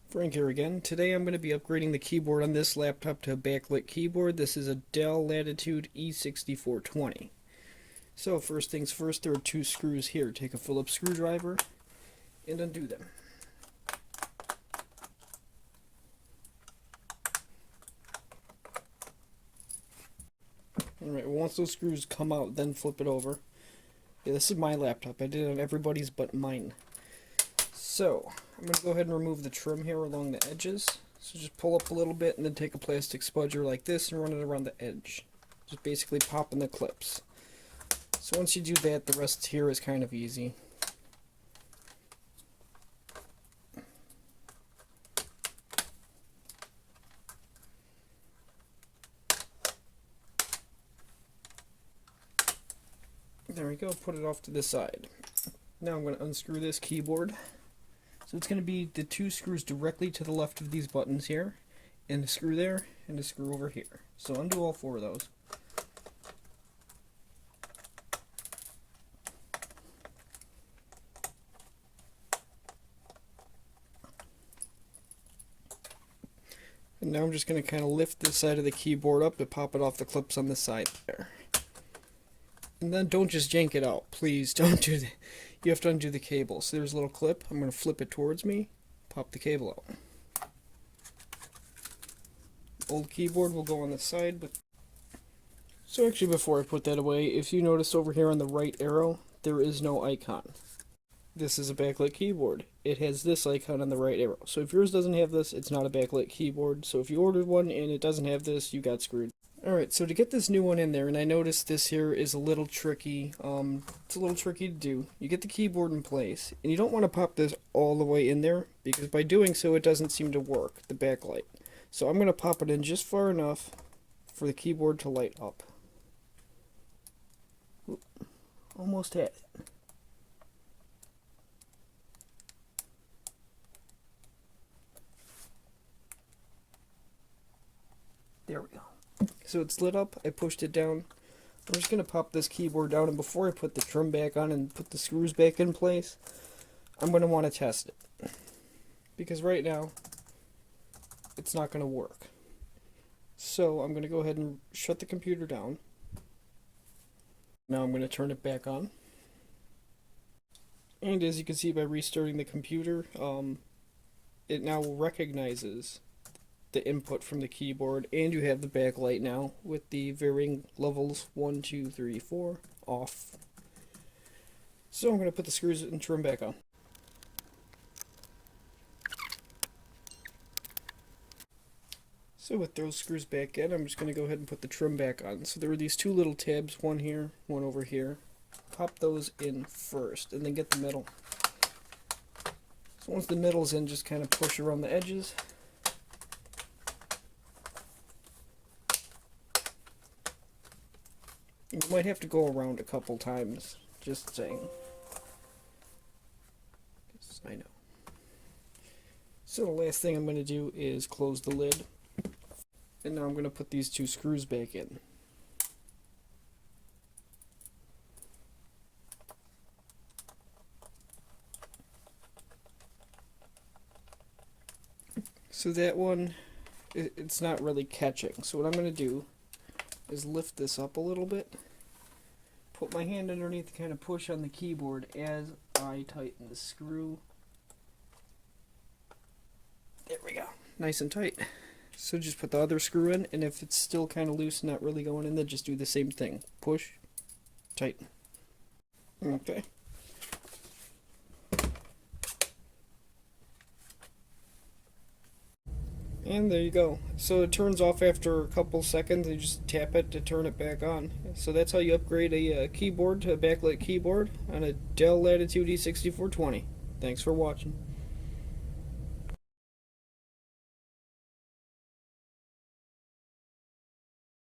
Frank here again. Today I'm going to be upgrading the keyboard on this laptop to a backlit keyboard. This is a Dell Latitude E6420. So first things first, there are two screws here. Take a Phillips screwdriver and undo them. Alright, once those screws come out, then flip it over. Yeah, this is my laptop. I did it on everybody's but mine. So, I'm going to go ahead and remove the trim here along the edges. So just pull up a little bit and then take a plastic spudger like this and run it around the edge. Just basically pop in the clips. So once you do that, the rest here is kind of easy. There we go, put it off to the side. Now I'm going to unscrew this keyboard. So it's going to be the two screws directly to the left of these buttons here, and a screw there, and a screw over here. So undo all four of those. And now I'm just going to kind of lift this side of the keyboard up to pop it off the clips on the side there. And then don't just yank it out. Please don't do that. You have to undo the cable. So there's a little clip. I'm going to flip it towards me, pop the cable out. Old keyboard will go on the side. So actually, before I put that away, if you notice over here on the right arrow, there is no icon. This is a backlit keyboard. It has this icon on the right arrow. So if yours doesn't have this, it's not a backlit keyboard. So if you ordered one and it doesn't have this, you got screwed. Alright, so to get this new one in there, and I noticed this here is a little tricky, it's a little tricky to do. You get the keyboard in place, and you don't want to pop this all the way in there, because by doing so it doesn't seem to work, the backlight. So I'm going to pop it in just far enough for the keyboard to light up. Oop, almost had it. There we go. So it's lit up, I pushed it down. I'm just going to pop this keyboard down, and before I put the trim back on and put the screws back in place, I'm going to want to test it. Because right now, it's not going to work. So I'm going to go ahead and shut the computer down. Now I'm going to turn it back on. And as you can see by restarting the computer, it now recognizes the input from the keyboard, and you have the backlight now with the varying levels 1, 2, 3, 4 off. So I'm going to put the screws and trim back on. So with those screws back in, I'm just going to go ahead and put the trim back on. So there are these two little tabs, one here, one over here. Pop those in first, and then get the middle. So once the middle's in, just kind of push around the edges. You might have to go around a couple times, just saying. Yes, I know. So the last thing I'm going to do is close the lid. And now I'm going to put these two screws back in. So that one, it's not really catching. So what I'm going to do is lift this up a little bit, put my hand underneath, kind of push on the keyboard as I tighten the screw. There we go, nice and tight. So just put the other screw in, and if it's still kind of loose, not really going in, then just do the same thing. Push, tighten. Okay. And there you go. So it turns off after a couple seconds. You just tap it to turn it back on. So that's how you upgrade a keyboard to a backlit keyboard on a Dell Latitude E6420. Thanks for watching.